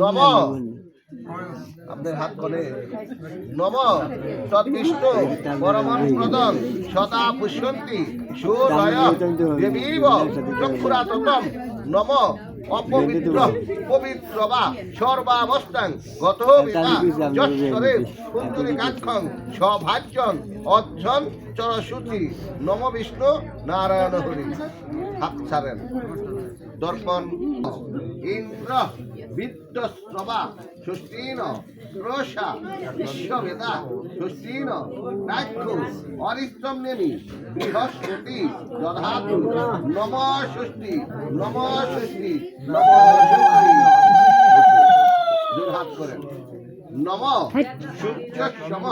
নম আপনাদের হাত করে নম তদ্বিষ্ণু পরমং প্রদম সদা পুষ্যন্তি সুদয় দেবীব চক্ষুরাততম নম অপবিত্র পবিত্র বা সর্বাবস্থাং গত যশ্বরে পুণ্ডরিকাক্ষং সভাজ্যং অর্জন চরসূচি নম বিষ্ণু নারায়ণ হরি হাত ছাড়েন দর্পণ ইন্দ্র বিদ্যস্রবা ষষ্ঠীন ক্রোশা বিশ্ববেদা ষষ্ঠীন রাক্ষ অরিষ্টম নেমি বৃহস্পতি দধাতু নম ষষ্ঠী নম ষষ্ঠী নম ষষ্ঠী জোরহাত করেন নম সূর্য সম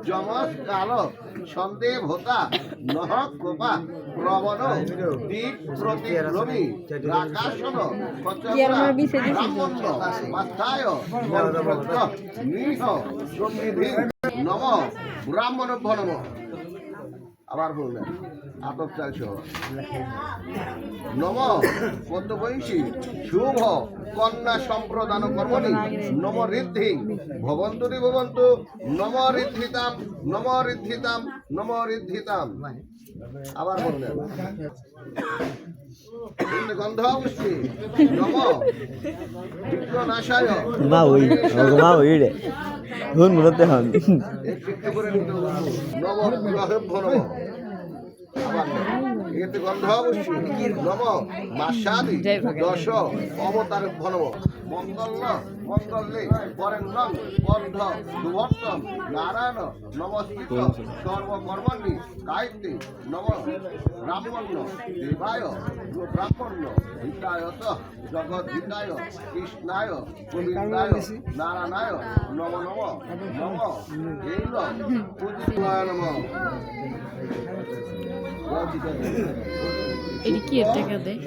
যমস কাল সন্দেহ ভোতা নহ কোপা প্রবণ দীপ প্রতিক্রমী আকাশন ব্রাহ্মণ্য মাস্তায় নৃহ সমৃদ্ধি নম ব্রাহ্মণভ্য নম আবার বললেন আতপ চাল সহ নম পদ্মবংশী শুভ কন্যা সম্প্রদান কর্মণি নম ঋদ্ধি ভবন্তু ভবন্তু নম ঋদ্ধিতাম নম ঋদ্ধিতাম নম ঋদ্ধিতাম আবার বললেন গন্ধাবস্তি নম বিপ্রনাশায় মা ওই রে ধুন মনতে হন নম গ্রহেভ্য নম এতে গন্ধাবস্তি নম মাসাদি দশ অবতারেভ্য নম মঙ্গল মঙ্গলে বরেণ্যং বন্ধ সুভর্তম নারায়ণ নমস্কৃত সর্বকর্মণি কায়িত্বে নম ব্রাহ্মণ্য দেবায় ব্রাহ্মণ্য হিতায়ত জগদ্ধিতায় কৃষ্ণায় গোবিন্দায় নারায়ণায় নম নম নম এইল পূজিতায় নম এটা কি এর টাকা দেয়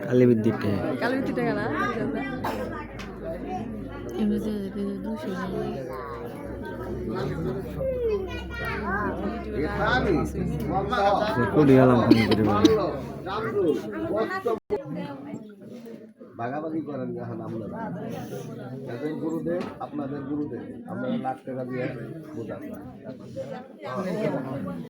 কালী বিদ্যুৎ কালী বিদ্যুৎ টাকা না এমনিতে 200 কোটি গেলাম ফোন করে ভাগাভাগি করেন যখন আপনারা এদের গুরুদেব আপনাদের গুরুদেব আপনারা লাখ টাকা দিয়ে বোঝান